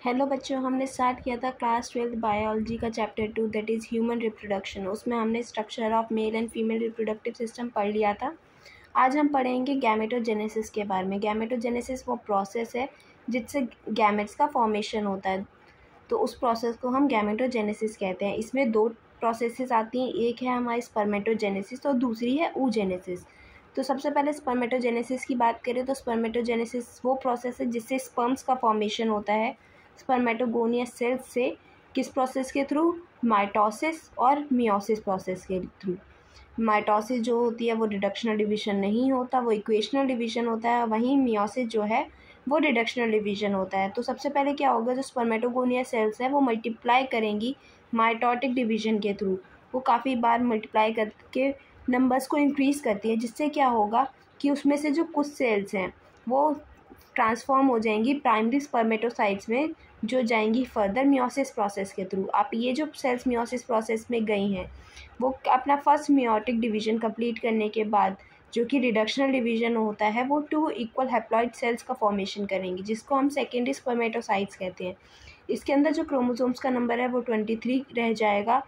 Hello बच्चों, हमने start किया था क्लास 12 बायोलॉजी का chapter 2 that is human reproduction. उसमें हमने structure of male and female reproductive system पढ़ लिया था। आज हम पढ़ेंगे गैमेटोजेनेसिस के बारे में। गैमेटोजेनेसिस वो प्रोसेस है जिससे गैमेट्स का फॉर्मेशन होता है, तो उस प्रोसेस को हम गैमेटोजेनेसिस कहते हैं। इसमें दो प्रोसेसेस आती हैं, एक है हमारी स्पर्मेटोजेनेसिस और दूसरी है oogenesis। तो सबसे पहले स्पर्मेटोजेनेसिस की बात करें तो स्पर्मेटोजेनेसिस वो प्रोसेस है जिससे स्पर्म्स का फॉर्मेशन होता है स्पर्मेटोगोनियस सेल्स से। किस प्रोसेस के थ्रू? माइटोसिस और मियोसिस प्रोसेस के थ्रू। माइटोसिस जो होती है वो रिडक्शनल डिवीजन नहीं होता, वो इक्वेशनल डिवीजन होता है। वहीं मियोसिस जो है वो रिडक्शनल डिवीजन होता है। तो सबसे पहले क्या होगा, जो स्पर्मेटोगोनियस सेल्स है वो मल्टीप्लाई करेंगी माइटोटिक डिवीजन के थ्रू। वो काफ़ी बार मल्टीप्लाई करके नंबर्स को इंक्रीज़ करती है, जिससे क्या होगा कि उसमें से जो कुछ सेल्स हैं वो ट्रांसफॉर्म हो जाएंगी प्राइमरी स्पर्मेटोसाइट्स में, जो जाएंगी फर्दर मियोसिस प्रोसेस के थ्रू। आप ये जो सेल्स मियोसिस प्रोसेस में गई हैं वो अपना फर्स्ट मियोटिक डिवीजन कंप्लीट करने के बाद जो कि रिडक्शनल डिवीजन होता है वो 2 इक्वल हैप्लॉइड सेल्स का फॉर्मेशन करेंगी, जिसको हम सेकेंडरी स्पर्मेटोसाइट्स कहते हैं। इसके अंदर जो क्रोमोसोम्स का नंबर है वो 23 रह जाएगा।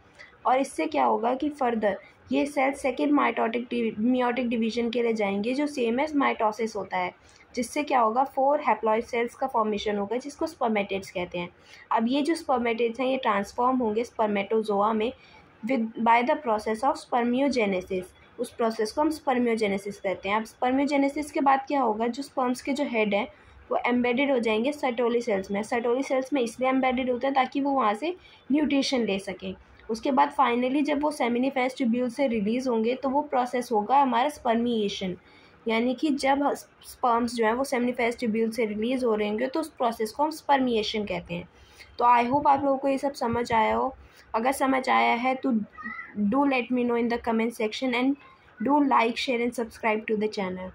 और इससे क्या होगा कि फर्दर ये सेल्स सेकेंड मियोटिक डिवीजन के लिए जाएंगे, जो सेम एज माइटोसिस होता है, जिससे क्या होगा 4 हैप्लॉइड सेल्स का फॉर्मेशन होगा, जिसको स्पर्मेटेड्स कहते हैं। अब ये जो स्पर्मेटेड्स हैं ये ट्रांसफॉर्म होंगे स्पर्मेटोजोआ में with by the process of spermiogenesis. उस प्रोसेस को हम स्पर्मियोजेनेसिस कहते हैं। अब स्पर्मियोजेनेसिस के बाद क्या होगा, जो स्पर्म्स के जो हेड हैं वो एम्बेडेड हो जाएंगे सर्टोली सेल्स में। सर्टोली सेल्स में इसलिए एम्बेडेड होते हैं ताकि वो वहाँ से न्यूट्रिशन ले सकें। उसके बाद फाइनली जब वो सेमिनिफेस ट्यूब्यूल से रिलीज़ होंगे तो वो प्रोसेस होगा हमारा स्पर्मिएशन, यानी कि जब स्पर्म्स जो हैं वो सेमिनिफेस ट्यूब्यूल से रिलीज़ हो रहे होंगे तो उस प्रोसेस को हम स्पर्मिएशन कहते हैं। तो आई होप आप लोगों को ये सब समझ आया हो। अगर समझ आया है तो do let me know in the comment section and do like, share and subscribe to the channel.